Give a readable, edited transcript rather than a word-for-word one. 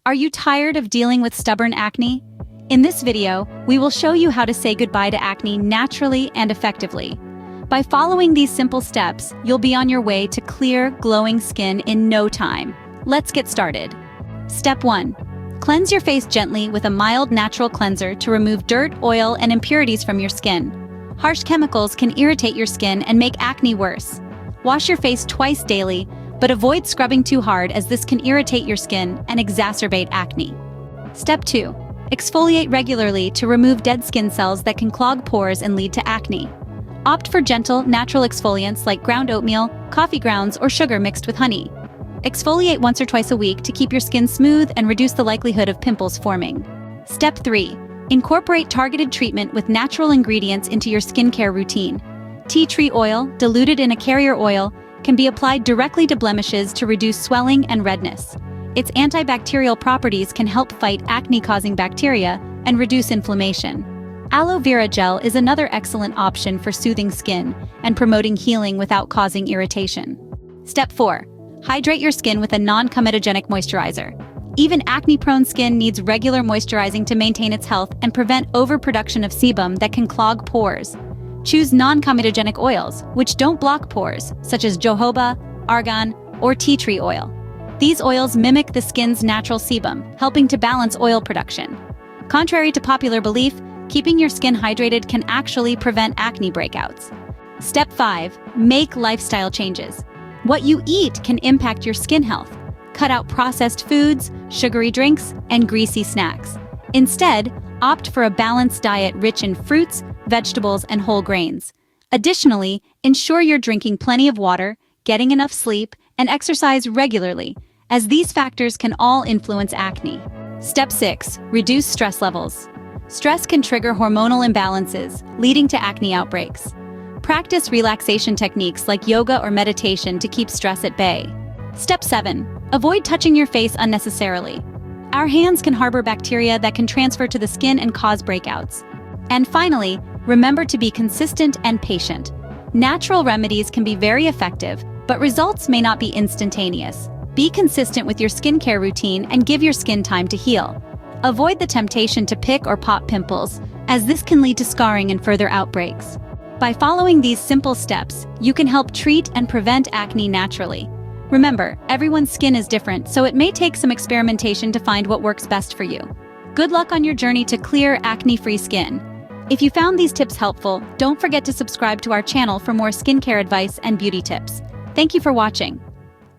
Are you tired of dealing with stubborn acne? In this video, we will show you how to say goodbye to acne naturally and effectively. By following these simple steps, you'll be on your way to clear, glowing skin in no time. Let's get started. Step 1. Cleanse your face gently with a mild natural cleanser to remove dirt, oil, and impurities from your skin. Harsh chemicals can irritate your skin and make acne worse. Wash your face twice daily, but avoid scrubbing too hard as this can irritate your skin and exacerbate acne. Step 2. Exfoliate regularly to remove dead skin cells that can clog pores and lead to acne. Opt for gentle, natural exfoliants like ground oatmeal, coffee grounds, or sugar mixed with honey. Exfoliate once or twice a week to keep your skin smooth and reduce the likelihood of pimples forming. Step 3. Incorporate targeted treatment with natural ingredients into your skincare routine. Tea tree oil, diluted in a carrier oil, can be applied directly to blemishes to reduce swelling and redness. Its antibacterial properties can help fight acne-causing bacteria and reduce inflammation. Aloe vera gel is another excellent option for soothing skin and promoting healing without causing irritation. Step 4. Hydrate your skin with a non-comedogenic moisturizer. Even acne-prone skin needs regular moisturizing to maintain its health and prevent overproduction of sebum that can clog pores. Choose non-comedogenic oils, which don't block pores, such as jojoba, argan, or tea tree oil. These oils mimic the skin's natural sebum, helping to balance oil production. Contrary to popular belief, keeping your skin hydrated can actually prevent acne breakouts. Step 5. Make lifestyle changes. What you eat can impact your skin health. Cut out processed foods, sugary drinks, and greasy snacks. Instead, opt for a balanced diet rich in fruits, vegetables, and whole grains. Additionally, ensure you're drinking plenty of water, getting enough sleep, and exercise regularly, as these factors can all influence acne. Step 6. Reduce stress levels. Stress can trigger hormonal imbalances, leading to acne outbreaks. Practice relaxation techniques like yoga or meditation to keep stress at bay. Step 7. Avoid touching your face unnecessarily. Our hands can harbor bacteria that can transfer to the skin and cause breakouts. And finally, remember to be consistent and patient. Natural remedies can be very effective, but results may not be instantaneous. Be consistent with your skincare routine and give your skin time to heal. Avoid the temptation to pick or pop pimples, as this can lead to scarring and further outbreaks. By following these simple steps, you can help treat and prevent acne naturally. Remember, everyone's skin is different, so it may take some experimentation to find what works best for you. Good luck on your journey to clear, acne-free skin. If you found these tips helpful, don't forget to subscribe to our channel for more skincare advice and beauty tips. Thank you for watching.